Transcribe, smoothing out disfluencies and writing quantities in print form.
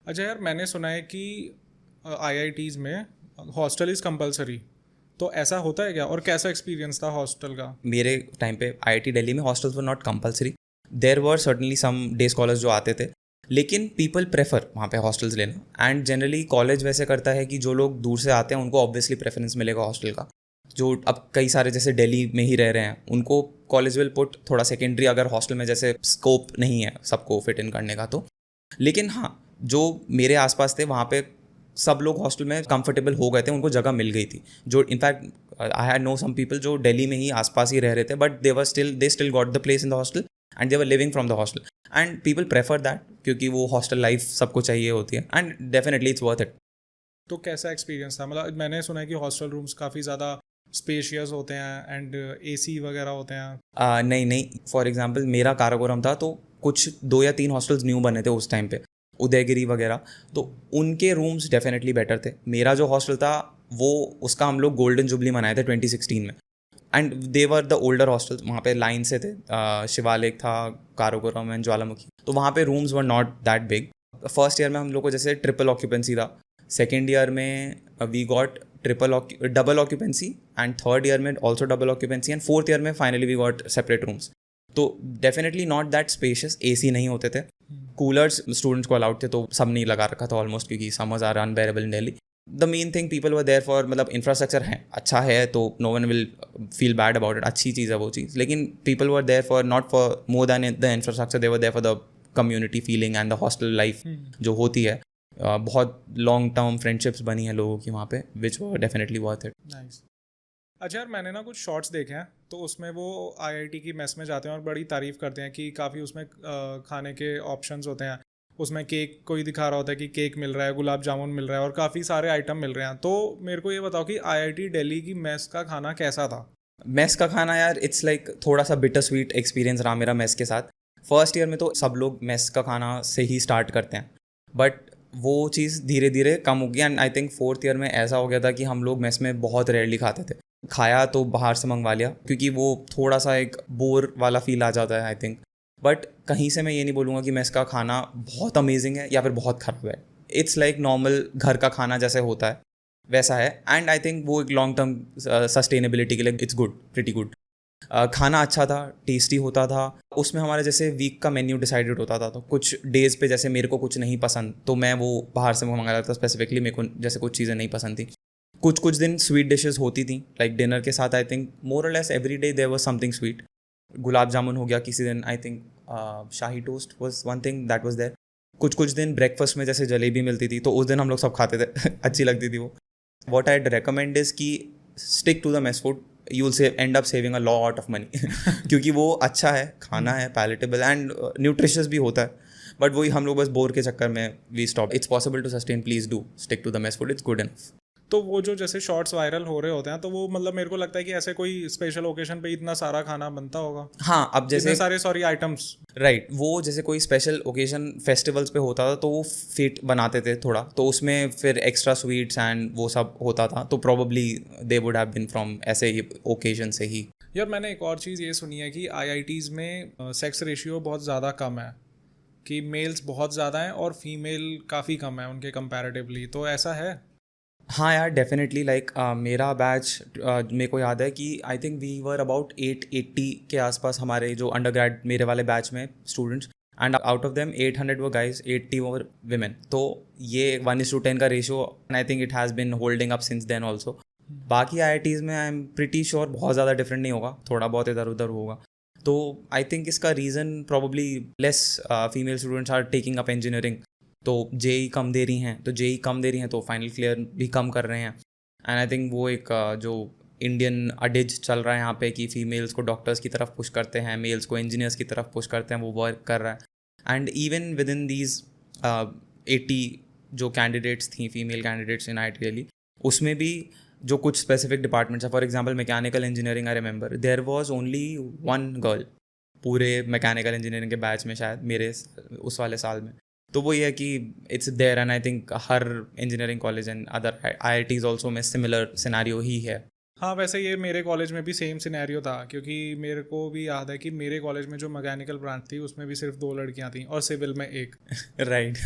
अच्छा यार, मैंने सुना है कि आईआईटीज़ में हॉस्टल इज़ कंपलसरी। तो ऐसा होता है क्या, और कैसा एक्सपीरियंस था हॉस्टल का? मेरे टाइम पे आईआईटी दिल्ली में hostels were not compulsory. There were certainly some day scholars जो आते थे, लेकिन पीपल प्रेफर वहाँ पे हॉस्टल्स लेना। एंड जनरली कॉलेज वैसे करता है कि जो लोग दूर से आते हैं उनको ऑब्वियसली प्रेफरेंस मिलेगा हॉस्टल का। जो अब कई सारे जैसे दिल्ली में ही रह रहे हैं उनको कॉलेज विल पुट थोड़ा सेकेंडरी, अगर हॉस्टल में जैसे स्कोप नहीं है सबको फिट इन करने का तो। लेकिन हाँ, जो मेरे आसपास थे वहाँ पे सब लोग हॉस्टल में कंफर्टेबल हो गए थे, उनको जगह मिल गई थी। जो in fact I had know some people जो दिल्ली में ही आसपास ही रह रहे थे, but they still got the place in the hostel and they were living from the hostel. And people prefer that क्योंकि वो हॉस्टल लाइफ सबको चाहिए होती है, and definitely it's worth it. तो कैसा एक्सपीरियंस था? मतलब मैंने सुना है कि हॉस्टल रूम्स काफ़ी ज़्यादा स्पेशियस होते हैं एंड एसी वगैरह होते हैं। नहीं नहीं, फॉर एग्जांपल मेरा काराकोरम था तो कुछ 2 या 3 हॉस्टल्स न्यू बने थे उस टाइम पे, उदयगिरी वगैरह, तो उनके रूम्स डेफिनेटली बेटर थे। मेरा जो हॉस्टल था वो, उसका हम लोग गोल्डन जुबली मनाए थे 2016 में। And they were the older hostels, वहाँ पे लाइन से थे। शिवालिक था, काराकोरम एंड ज्वालामुखी, तो वहाँ पे rooms were not that big. First year में हम लोग को जैसे ट्रिपल ऑक्यूपेंसी था, सेकेंड ईयर में we got double occupancy, and third year में also double occupancy, and fourth year में finally we got separate rooms. तो definitely not that spacious, AC नहीं होते थे। कूलर्स स्टूडेंट्स को अलाउड थे तो सब नहीं लगा रखा था ऑलमोस्ट, क्योंकि summers are unbearable in Delhi. The main thing people were there for, मतलब इंफ्रास्ट्रक्चर है अच्छा है तो no one will feel bad about it, अच्छी चीज़ है वो चीज़, लेकिन people were there for not for more than the infrastructure, they were there for the community feeling and the hostel life जो होती है। बहुत लॉन्ग टर्म फ्रेंडशिप्स बनी है लोगों की वहाँ पे, which were definitely worth it. Nice. अच्छा यार, मैंने ना कुछ शॉर्ट्स देखे हैं, तो उसमें वो आईआईटी की मेस में जाते हैं और बड़ी तारीफ़ करते हैं कि काफ़ी उसमें खाने के ऑप्शंस होते हैं। उसमें केक कोई दिखा रहा होता है कि केक मिल रहा है, गुलाब जामुन मिल रहा है और काफ़ी सारे आइटम मिल रहे हैं। तो मेरे को ये बताओ कि आईआईटी दिल्ली की मेस का खाना कैसा था? मेस का खाना यार, इट्स लाइक थोड़ा सा बिटर स्वीट एक्सपीरियंस रहा मेरा मेस के साथ। फर्स्ट ईयर में तो सब लोग मेस का खाना से ही स्टार्ट करते हैं, बट वो चीज़ धीरे धीरे कम हो गई। And I think fourth year में ऐसा हो गया था कि हम लोग मेस में बहुत रेयरली खाते थे। खाया तो बाहर से मंगवा लिया, क्योंकि वो थोड़ा सा एक बोर वाला फील आ जाता है आई थिंक। बट कहीं से मैं ये नहीं बोलूँगा कि मेस का खाना बहुत अमेजिंग है या फिर बहुत ख़राब है। इट्स लाइक नॉर्मल घर का खाना जैसे होता है वैसा है। एंड आई थिंक वो एक लॉन्ग टर्म सस्टेनेबिलिटी के लिए इट्स गुड, प्रिटी गुड। खाना अच्छा था, टेस्टी होता था। उसमें हमारे जैसे वीक का मेन्यू डिसाइडेड होता था, तो कुछ डेज़ पे जैसे मेरे को कुछ नहीं पसंद तो मैं वो बाहर से मंगा लेता था। स्पेसिफिकली मेरे को जैसे कुछ चीज़ें नहीं पसंद थी। कुछ कुछ दिन स्वीट डिशेस होती थी, लाइक डिनर के साथ आई थिंक मोर और less every day there was something sweet. Gulab jamun हो गया किसी दिन, I think shahi toast was one thing that was there. कुछ कुछ दिन ब्रेकफास्ट में जैसे जलेबी मिलती थी तो उस दिन हम लोग सब खाते थे अच्छी लगती थी वो। वॉट आई recommend is कि stick to the mess food, you will say end up saving a lot of money क्योंकि वो अच्छा है, खाना है, पैलेटेबल एंड न्यूट्रिशियस भी होता है। बट वही हम लोग बस बोर के चक्कर में we stop. It's possible to sustain, please do stick to the mess food, it's good enough. तो वो जो जैसे शॉर्ट्स वायरल हो रहे होते हैं, तो वो मतलब मेरे को लगता है कि ऐसे कोई स्पेशल ओकेशन पे इतना सारा खाना बनता होगा, हाँ, अब इतने जैसे सारे सॉरी आइटम्स। राइट, वो जैसे कोई स्पेशल ओकेजन फेस्टिवल्स पे होता था तो वो फिट बनाते थे थोड़ा, तो उसमें फिर एक्स्ट्रा स्वीट्स एंड वो सब होता था, तो probably they would have been from ऐसे ही ओकेजन से ही। यार मैंने एक और चीज़ ये सुनी है कि आईआईटीज़ में सेक्स रेशियो बहुत ज़्यादा कम है, कि मेल्स बहुत ज़्यादा हैं और फीमेल काफ़ी कम है उनके कंपैरेटिवली। तो ऐसा है? हाँ यार, डेफिनेटली लाइक मेरा बैच, मेरे को याद है कि I think we were about 880 के आसपास हमारे जो अंडर ग्रेड मेरे वाले बैच में students, and out of them 800 were guys, 80 were women. तो ये 1:10 का ratio, and I think it has been holding up since then also. बाकी आईआईटीज़ में आई एम प्रिटी श्योर बहुत ज़्यादा डिफरेंट नहीं होगा, थोड़ा बहुत इधर उधर होगा। तो आई थिंक इसका reason probably less female students are taking up engineering, तो जेई कम दे रही हैं, तो जेई कम दे रही हैं तो फाइनल क्लियर भी कम कर रहे हैं। एंड आई थिंक वो एक जो इंडियन अडिज चल रहा है यहाँ पे कि फीमेल्स को डॉक्टर्स की तरफ पुश करते हैं, मेल्स को इंजीनियर्स की तरफ पुश करते हैं, वो वर्क कर रहा है। And even within these 80 जो कैंडिडेट्स थी, female candidates in IIT, उसमें भी जो कुछ स्पेसिफिक डिपार्टमेंट्स है, for example mechanical engineering, I remember there was only one girl पूरे मैकेनिकल इंजीनियरिंग के बैच में, शायद मेरे उस वाले साल में। तो वो ये है कि it's there, and I think हर engineering college and other IITs also में सिमिलर सिनेरियो ही है। हाँ, वैसे ये मेरे कॉलेज में भी सेम सिनेरियो था, क्योंकि मेरे को भी याद है कि मेरे कॉलेज में जो मैकेनिकल ब्रांच थी उसमें भी सिर्फ 2 लड़कियां थीं और सिविल में एक। राइट